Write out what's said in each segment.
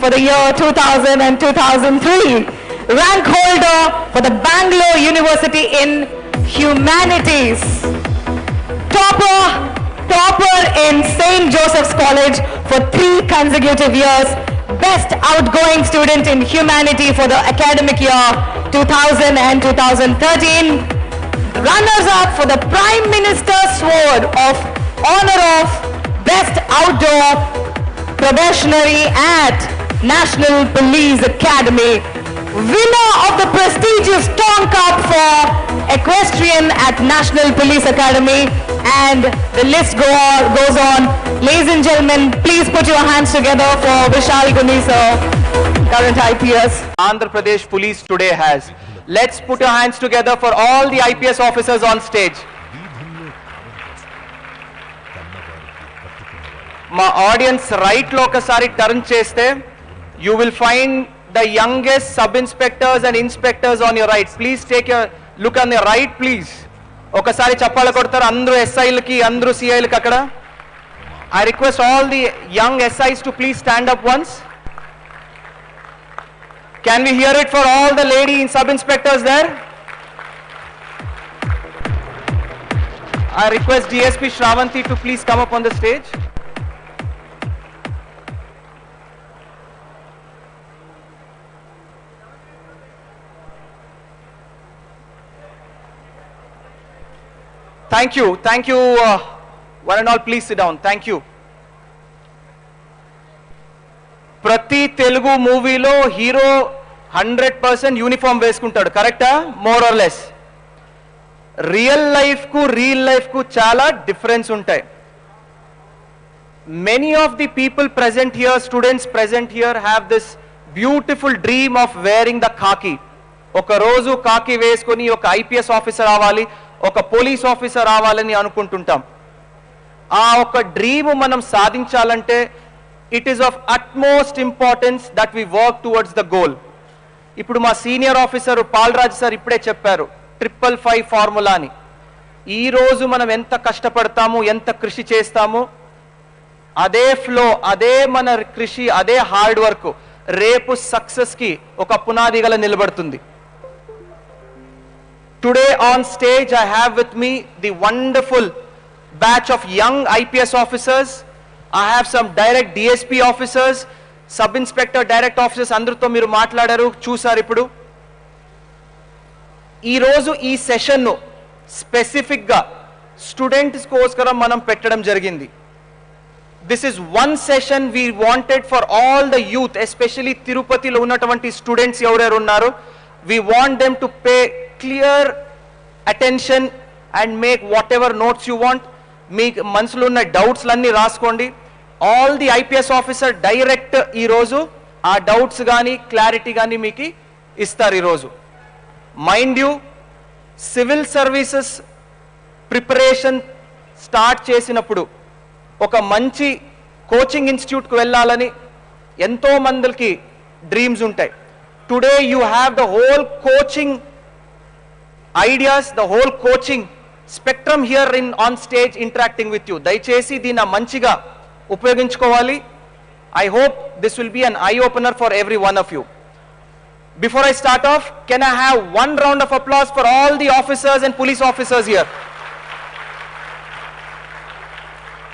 for the year 2000 and 2003. Rank holder for the Bangalore University in Humanities. Topper in St. Joseph's College for 3 consecutive years. Best outgoing student in humanity for the academic year 2000 and 2013. Runners-up for the Prime Minister's Sword of Honor of Best Outdoor Probationary at National Police Academy. Winner of the prestigious Tom Cup for Equestrian at National Police Academy. And the list goes on. Ladies and gentlemen, please put your hands together for Vishal Guni sir, current IPS. Andhra Pradesh Police today has. Let's put your hands together for all the IPS officers on stage. My audience right lo okasari turn cheste, you will find the youngest sub-inspectors and inspectors on your right. Please take a look on your right, please. Okasari chappala kodtaru andru SI laki, andru CI laki akkada. I request all the young SIs to please stand up once. Can we hear it for all the lady sub-inspectors there? I request DSP Shravanti to please come up on the stage. Thank you, one and all, please sit down. Thank you. Prati Telugu movie lo hero 100% uniform veskuntadu, correcta? More or less. Real life ku chala difference untai. Many of the people present here, students present here, have this beautiful dream of wearing the khaki. Oka roju khaki veskoni oka IPS officer avali, oka police officer avalani anukuntuntam. Aa oka dream manam sadhinchalante, it is of utmost importance that we work towards the goal. Ippudu ma senior officer Palraj sir ippade chepparu 555 formula ni. Ee roju manam enta kashtapadtamu, enta krishi chestamu, ade flow, ade mana krishi, ade hard work repu success ki oka punadi gala nilabdutundi. Today on stage I have with me the wonderful batch of young IPS officers. I have some direct DSP officers, sub-inspector, direct officers, అందరితో మీరు మాట్లాడారు, చూసారు ఇప్పుడు. ఈరోజు ఈ సెషన్ను స్పెసిఫిక్గా students కోసరం మనం పెట్టడం జరిగింది. This is one session we wanted for all the youth, especially తిరుపతిలో ఉన్నటువంటి స్టూడెంట్స్ ఎవరెవరు ఉన్నారు. We want them to pay clear attention and make whatever notes you want. మీకు మనసులో ఉన్న డౌట్స్లన్నీ రాసుకోండి. All the IPS officer direct ఈరోజు ఆ డౌట్స్ కానీ క్లారిటీ కానీ మీకు ఇస్తారు ఈరోజు. Mind you, civil services preparation start చేసినప్పుడు ఒక మంచి కోచింగ్ ఇన్స్టిట్యూట్కి వెళ్ళాలని ఎంతో మందికి డ్రీమ్స్ ఉంటాయి. Today you have the whole coaching ideas, the whole coaching spectrum here on stage interacting with you. దయచేసి దీన్ని మంచిగా ఉపయోగించుకోవాలి. I hope this will be an eye opener for every one of you. Before I start off, can I have one round of applause for all the officers and police officers here?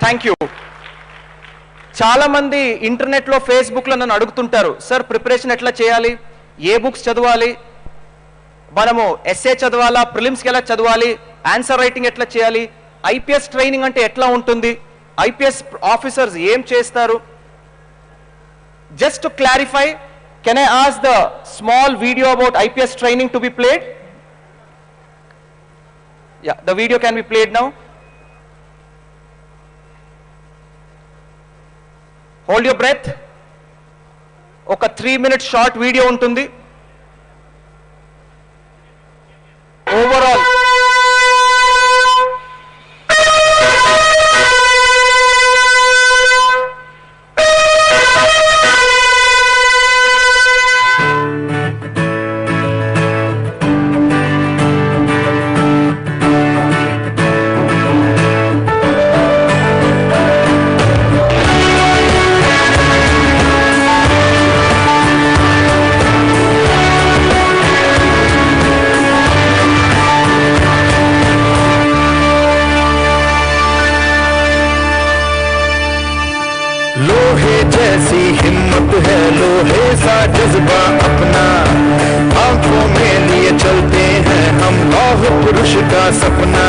Thank you. చాలా మంది internet లో Facebook లో నన్ను అడుగుతుంటారు, sir preparation ఎట్లా చేయాలి, ఏ books చదవాలి, మనము ఎస్ఏ చదవాలా, ప్రిలిమ్స్కి ఎలా చదవాలి, ఆన్సర్ రైటింగ్ ఎట్లా చేయాలి, ఐపీఎస్ ట్రైనింగ్ అంటే ఎట్లా ఉంటుంది, ఐపీఎస్ ఆఫీసర్స్ ఏం చేస్తారు. Just to clarify, can I ask the small video about IPS training to be played? Yeah, the video can be played now. Hold your breath. ఒక 3 minute short video ఉంటుంది. Overall लोहे सा जज्बा अपना, आंखों में लिए चलते हैं हम लौह पुरुष का सपना।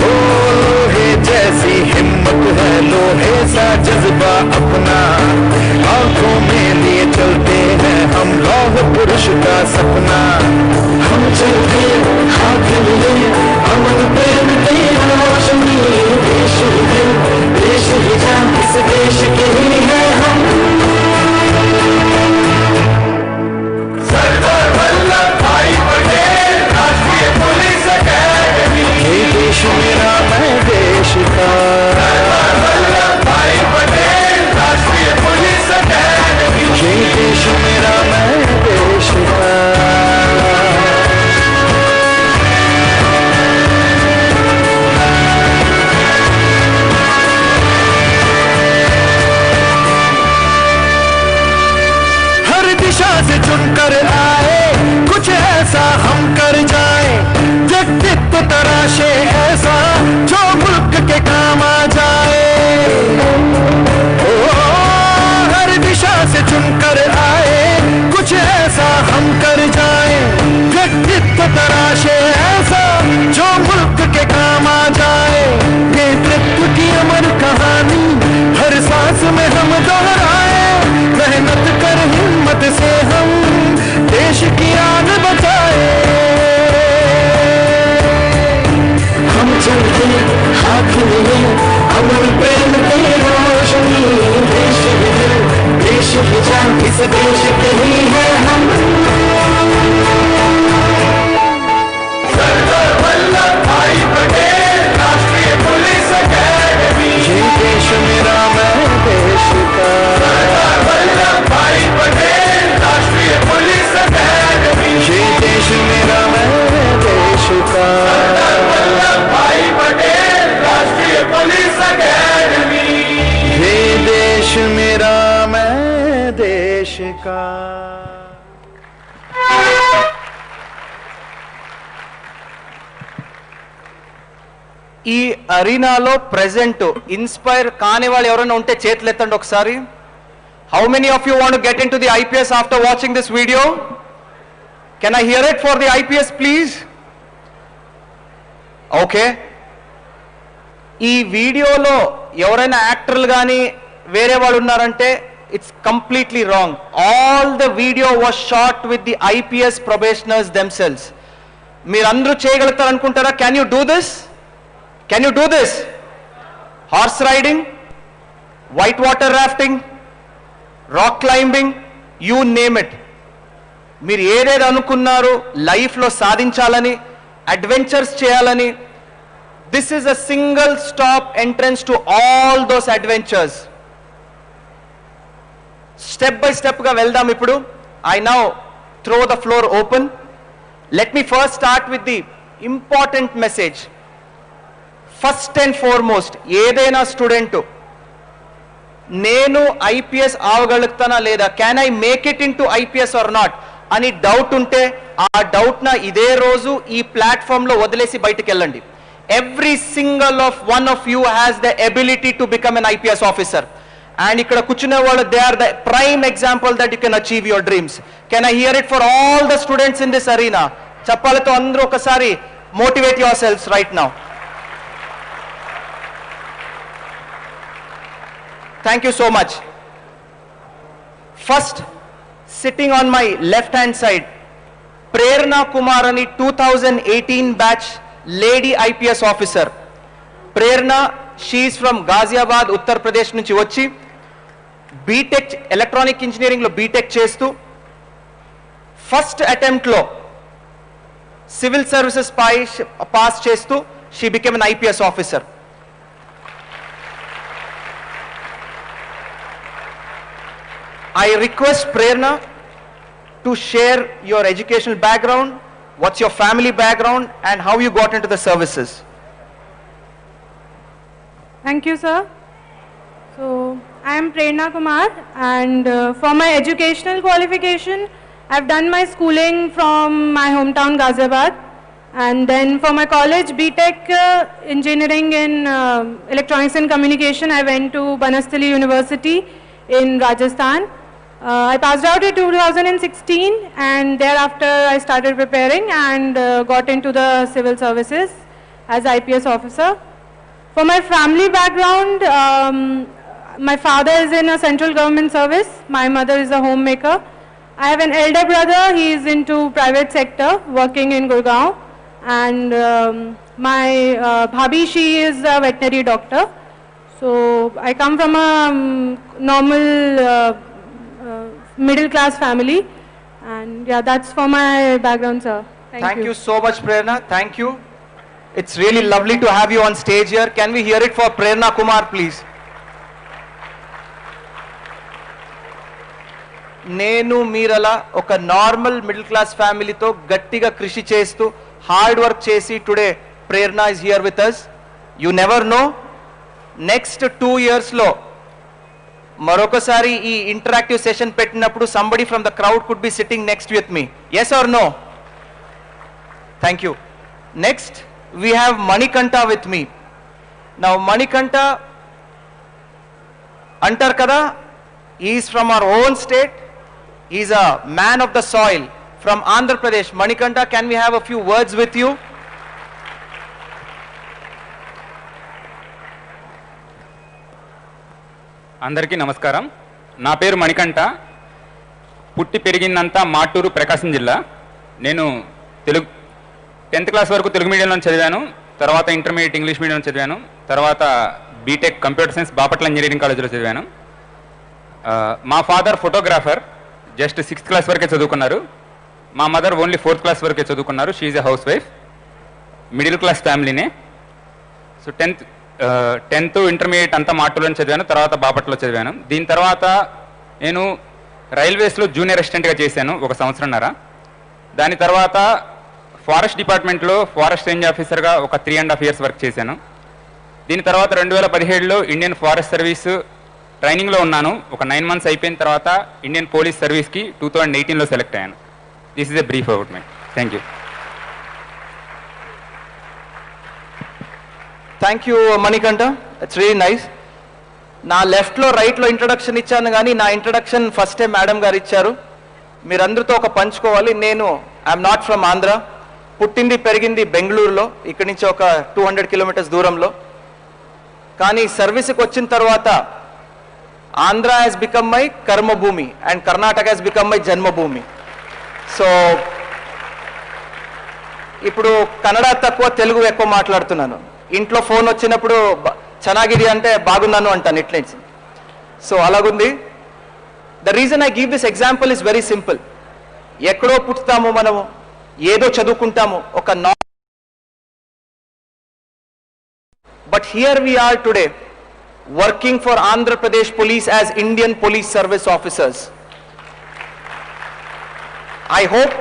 ओ लोहे जैसी हिम्मत है, लोहे सा जज्बा अपना, आंखों में लिए चलते हैं हम लौह पुरुष का सपना। हम चलते हाथ लिए अमन प्रेम की रोशनी, देश ही जान इस देश के ही है हम। सरदार वल्लभ भाई पटेल राष्ट्रीय पुलिस अकेडमी, ये देश मेरा मैं देश का। सरदार वल्लभ भाई पटेल राष्ट्रीय पुलिस अकेडमी, ये देश मेरा मैं देश का। से चुनकर आए कुछ ऐसा हम कर जाए, व्यक्तित्व तराशे ऐसा जो मुल्क के काम आ जाए। ओ हर दिशा से चुनकर आए कुछ ऐसा हम कर जाए, व्यक्तित्व तराशे ऐसा जो मुल्क के काम आ जाए। नेतृत्व की अमर कहानी हर सांस में हम दोहराए, मेहनत कर हिम्मत से हम देश की आन बचाए। हम चलते हाथ लिए अमर प्रेम की रोशनी, देश ही जान इस देश के ही है हम। सरदार वल्लभ भाई पटेल राष्ट्रीय पुलिस अकेडमी, ये देश मेरा मैं देश का। सरदार वल्लभ भाई पटेल राष्ट्रीय पुलिस अकेडमी, ये देश मेरा मैं देश का। सरदार वल्लभ भाई पटेल राष्ट्रीय पुलिस अकेडमी, ये देश मेरा मैं देश का। ఈ అరీనాలో ప్రెజెంట్ ఇన్స్పైర్ కాని వాళ్ళు ఎవరైనా ఉంటే చేతులు ఎత్తండి ఒకసారి. How many of you want to get into the IPS after watching this video? Can I hear it for the IPS please? Okay. ఈ వీడియోలో ఎవరైనా యాక్టర్లు కానీ వేరే వాళ్ళు ఉన్నారంటే it's completely wrong. All the video was shot with the IPS probationers themselves. మీరందరూ చేయగలుగుతారు అనుకుంటారా? Can you do this? Can you do this? Horse riding, white water rafting, rock climbing, you name it. మీరు ఏదేది అనుకున్నారు లైఫ్లో సాధించాలని, adventures చేయాలని, this is a single stop entrance to all those adventures. Step by స్టెప్గా వెళ్దాం ఇప్పుడు. I now throw the floor open. Let me first start with the important message. First and foremost ఏదైనా స్టూడెంట్ నేను IPS అవగలుగుతానా లేదా, can I make it in to IPS or not అని doubt ఉంటే ఆ డౌట్న ఇదే రోజు ఈ ప్లాట్ఫామ్లో వదిలేసి బయటకు వెళ్ళండి. Every single of one of you has the ability to become an IPS officer. And ఇక్కడ కూర్చునే వాళ్ళు they are the prime example that you can achieve your dreams. Can I hear it for all the students in this arena? చెప్పాలతో అందరూ ఒకసారి motivate your selfs right now. Thank you so much. First, sitting on my left hand side, Prerna Kumarani 2018 batch lady IPS officer. Prerna, she is from Ghaziabad, Uttar Pradesh nunchi vachi BTech electronic engineering lo BTech chestu first attempt lo civil services pass chestu she became an IPS officer. I request Prerna to share your educational background, what's your family background and how you got into the services. Thank you, sir. So, I am Prerna Kumar and for my educational qualification, I have done my schooling from my hometown Ghaziabad, and then for my college BTech engineering in electronics and communication, I went to Banastali University in Rajasthan. I passed out in 2016 and thereafter I started preparing and got into the civil services as IPS officer. For my family background, my father is in a central government service, my mother is a homemaker. I have an elder brother, he is into private sector working in Gurgaon, and my bhabhi, she is a veterinary doctor. So I come from a normal middle class family, and yeah, that's for my background, sir. Thank you so much, Prerna. Thank you. It's really lovely to have you on stage here. Can we hear it for Prerna Kumar, please? నేను మీరలా ఒక normal middle class ఫ్యామిలీతో గట్టిగా కృషి చేస్తూ hard work చేసి today Prerana is here with us. You never know, next 2 yearsలో మరొకసారి ఈ ఇంటరాక్టివ్ సెషన్ పెట్టినప్పుడు somebody from the crowd could be sitting next with me. Yes or no? Thank you. Next we have Manikanta with me. Now Manikanta అంటారు కదా, is from our own state. He's a man of the soil from Andhra Pradesh. Manikanta, can we have a few words with you? అందరికీ నమస్కారం. నా పేరు మణికంఠ. పుట్టి పెరిగిందంతా మాటూరు, ప్రకాశం జిల్లా. నేను 10th class వరకు తెలుగు మీడియంలో చదివాను. తర్వాత ఇంటర్మీడియట్ ఇంగ్లీష్ మీడియంలో చదివాను. తర్వాత BTech computer science Bapatla engineering కాలేజీలో చదివాను. మా father photographer, just 6th class వరకే చదువుకున్నారు. మా మదర్ ఓన్లీ 4th క్లాస్ వరకే చదువుకున్నారు. She is a housewife. Middle class ఫ్యామిలీనే. సో 10th ఇంటర్మీడియట్ అంతా మాటూరులో చదివాను. తర్వాత బాపట్లలో చదివాను. దీని తర్వాత నేను రైల్వేస్లో జూనియర్ అసిస్టెంట్గా చేశాను 1 సంవత్సరంన్నర. దాని తర్వాత ఫారెస్ట్ డిపార్ట్మెంట్లో ఫారెస్ట్ రేంజ్ ఆఫీసర్గా ఒక 3.5 years వర్క్ చేశాను. దీని తర్వాత 2017లో ఇండియన్ ఫారెస్ట్ సర్వీస్ ట్రైనింగ్లో ఉన్నాను. ఒక 9 months అయిపోయిన తర్వాత ఇండియన్ పోలీస్ సర్వీస్కి 2018లో సెలెక్ట్ అయ్యాను. This is a brief about my. Thank you. Thank you Manikanta. It's really nice. నా లెఫ్ట్లో రైట్లో ఇంట్రడక్షన్ ఇచ్చాను, కానీ నా ఇంట్రడక్షన్ ఫస్టే మేడం గారు ఇచ్చారు. మీరందరితో ఒక పంచుకోవాలి. నేను ఐఎమ్ నాట్ ఫ్రమ్ ఆంధ్ర. పుట్టింది పెరిగింది బెంగళూరులో, ఇక్కడి నుంచి ఒక 200 kilometers దూరంలో. కానీ సర్వీస్కి వచ్చిన తర్వాత Andhra has become my karma bhumi and Karnataka has become my janma bhumi. So ఇప్పుడు కన్నడ తక్కువ, తెలుగు ఎక్కువ మాట్లాడుతున్నాను. ఇంట్లో ఫోన్ వచ్చినప్పుడు చనాగిరి అంటే బాగున్నాను అంటాను ఇట్లా. సో అలాగుంది. The reason I give this example is very simple. ఎక్కడో పుట్టుతాము మనము, ఏదో చదువుకుంటాము, ఒక but here we are today working for Andhra Pradesh Police as Indian Police Service officers. I hope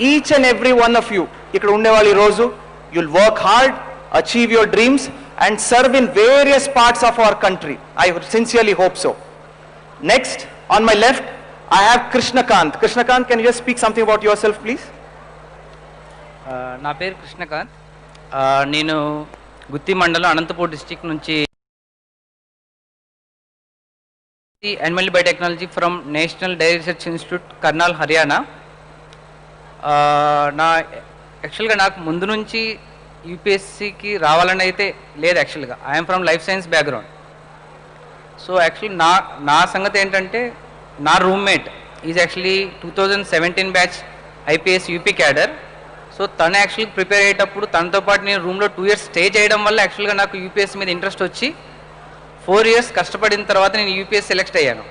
each and every one of you, ikkada undevali roju, you'll work hard, achieve your dreams and serve in various parts of our country. I sincerely hope so. Next, on my left, I have Krishnakant. Krishnakant, can you just speak something about yourself, please? నా పేరు కృష్ణకాంత్. నేను గుత్తి మండలం Anantapur district నుంచి Animal Biotechnology from National Dairy Research Institute, Karnal, Haryana. యాక్చువల్గా నాకు ముందు నుంచి యూపీఎస్సీకి రావాలని అయితే లేదు. యాక్చువల్గా I'm from life science background. So actually నా సంగతి ఏంటంటే, నా roommate is actually 2017 batch IPS UP cadre. So తను యాక్చువల్గా ప్రిపేర్ అయ్యేటప్పుడు తనతో పాటు నేను రూమ్లో 2 years స్టే చేయడం వల్ల యాక్చువల్గా నాకు యూపీఎస్సీ మీద ఇంట్రెస్ట్ వచ్చి 4 years కష్టపడిన తర్వాత నేను యూపీఎస్ సెలెక్ట్ అయ్యాను.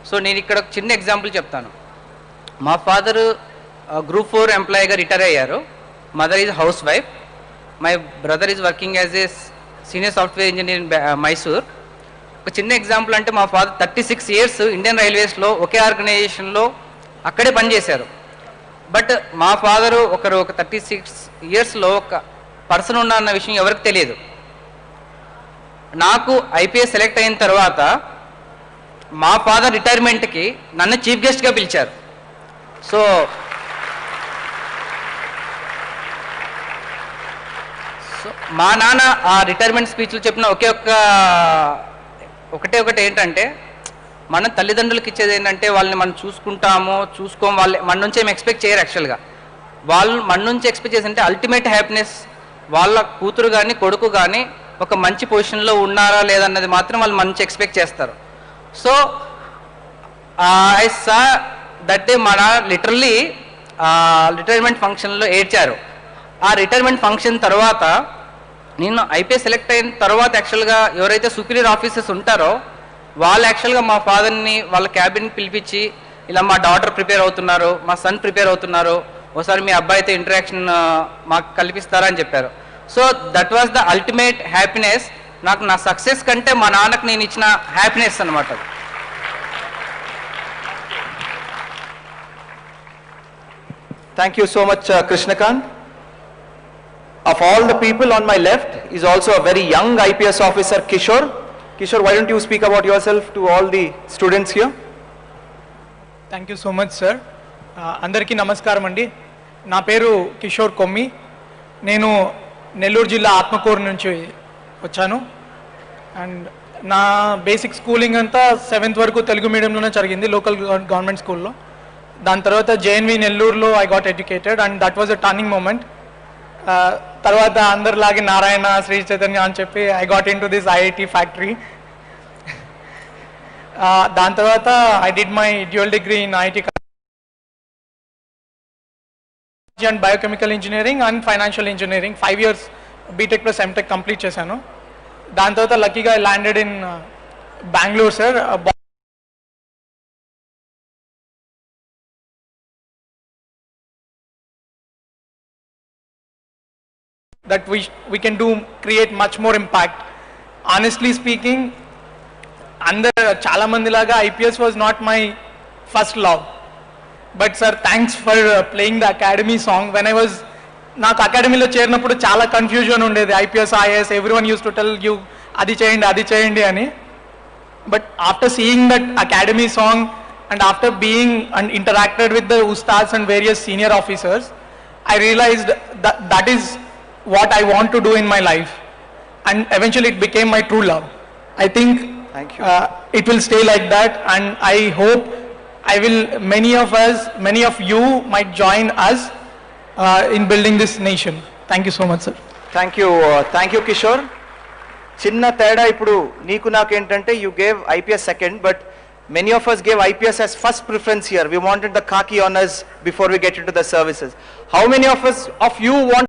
సో నేను ఇక్కడ ఒక చిన్న ఎగ్జాంపుల్ చెప్తాను. మా ఫాదర్ Group 4 ఎంప్లాయీగా రిటైర్ అయ్యారు. Mother is house wife. My brother is working as a senior software engineer in Mysore. ఒక చిన్న ఎగ్జాంపుల్ అంటే, మా ఫాదర్ 36 years ఇండియన్ రైల్వేస్లో ఒకే ఆర్గనైజేషన్లో అక్కడే పనిచేశారు. బట్ మా ఫాదరు ఒక 36 yearsలో ఒక పర్సన్ ఉన్న విషయం ఎవరికి తెలియదు. నాకు ఐపీఎస్ సెలెక్ట్ అయిన తర్వాత మా ఫాదర్ రిటైర్మెంట్కి నన్ను చీఫ్ గెస్ట్గా పిలిచారు. సో మా నాన్న ఆ రిటైర్మెంట్ స్పీచ్లో చెప్పిన ఒకటి ఏంటంటే, మన తల్లిదండ్రులకి ఇచ్చేది ఏంటంటే వాళ్ళని మనం చూసుకోం, వాళ్ళు మన నుంచి ఏం ఎక్స్పెక్ట్ చేయరు యాక్చువల్గా. వాళ్ళు మన నుంచి ఎక్స్పెక్ట్ చేసి అంటే అల్టిమేట్ హ్యాపీనెస్, వాళ్ళ కూతురు కానీ కొడుకు కానీ ఒక మంచి పొజిషన్లో ఉన్నారా లేదన్నది మాత్రం వాళ్ళు మన నుంచి ఎక్స్పెక్ట్ చేస్తారు. So I saw that day మన లిటరల్లీ రిటైర్మెంట్ ఫంక్షన్లో ఏడ్చారు. ఆ రిటైర్మెంట్ ఫంక్షన్ తర్వాత నేను ఐపీఎస్ సెలెక్ట్ అయిన తర్వాత యాక్చువల్గా ఎవరైతే సుపీరియర్ ఆఫీసర్స్ ఉంటారో వాళ్ళు యాక్చువల్గా మా ఫాదర్ని వాళ్ళ క్యాబిన్ పిలిపించి ఇలా మా డాటర్ ప్రిపేర్ అవుతున్నారు, మా సన్ ప్రిపేర్ అవుతున్నారు, ఒకసారి మీ అబ్బాయితో ఇంటరాక్షన్ మాకు కల్పిస్తారా అని చెప్పారు. So that was the ultimate happiness. నాకు నా సక్సెస్ కంటే మా నాన్నకు నేను ఇచ్చిన హ్యాపీనెస్ అనమాట. Thank you so much, Krishnakant. Of all the people on my left is also a very young IPS officer, Kishore. Kishore, why don't you speak about yourself to all the students here? Thank you so much sir. అందరికీ నమస్కారం అండి. నా పేరు కిషోర్ కొమ్మి. నేను నెల్లూరు జిల్లా ఆత్మకూరు నుంచి వచ్చాను. అండ్ నా బేసిక్ స్కూలింగ్ అంతా 7th వరకు తెలుగు మీడియంలోనే జరిగింది, లోకల్ గవర్నమెంట్ స్కూల్లో. దాని తర్వాత జేఎన్వి నెల్లూరులో I got educated and that was a turning moment. తర్వాత అందరిలాగే నారాయణ, శ్రీ చైతన్య అని చెప్పి I got into this IIT factory. దాని తర్వాత I did my dual degree in IIT and biochemical engineering and financial engineering. 5 years BTech plus MTech complete చేశాను. దాని తర్వాత లక్కీగా landed in Bengaluru sir. that we can create much more impact. Honestly speaking, chala mandi laga IPS was not my first love. But sir, thanks for playing the academy song. When I was నాకు అకాడమీలో చేరినప్పుడు చాలా confusion ఉండేది. IPS, IAS, everyone used to tell you అది చేయండి అని. But after seeing that academy song and after being and interacted with the ustads and various senior officers, I realized that is what I want to do in my life, and eventually it became my true love. I think it will stay like that, and I hope many of you might join us in building this nation. Thank you so much, sir. Thank you Kishore. చిన్న తేడా ఇప్పుడు నీకు నాకేంటంటే you gave IPS second, but many of us gave IPS as first preference here. We wanted the khaki honors before we get into the services. How many of you want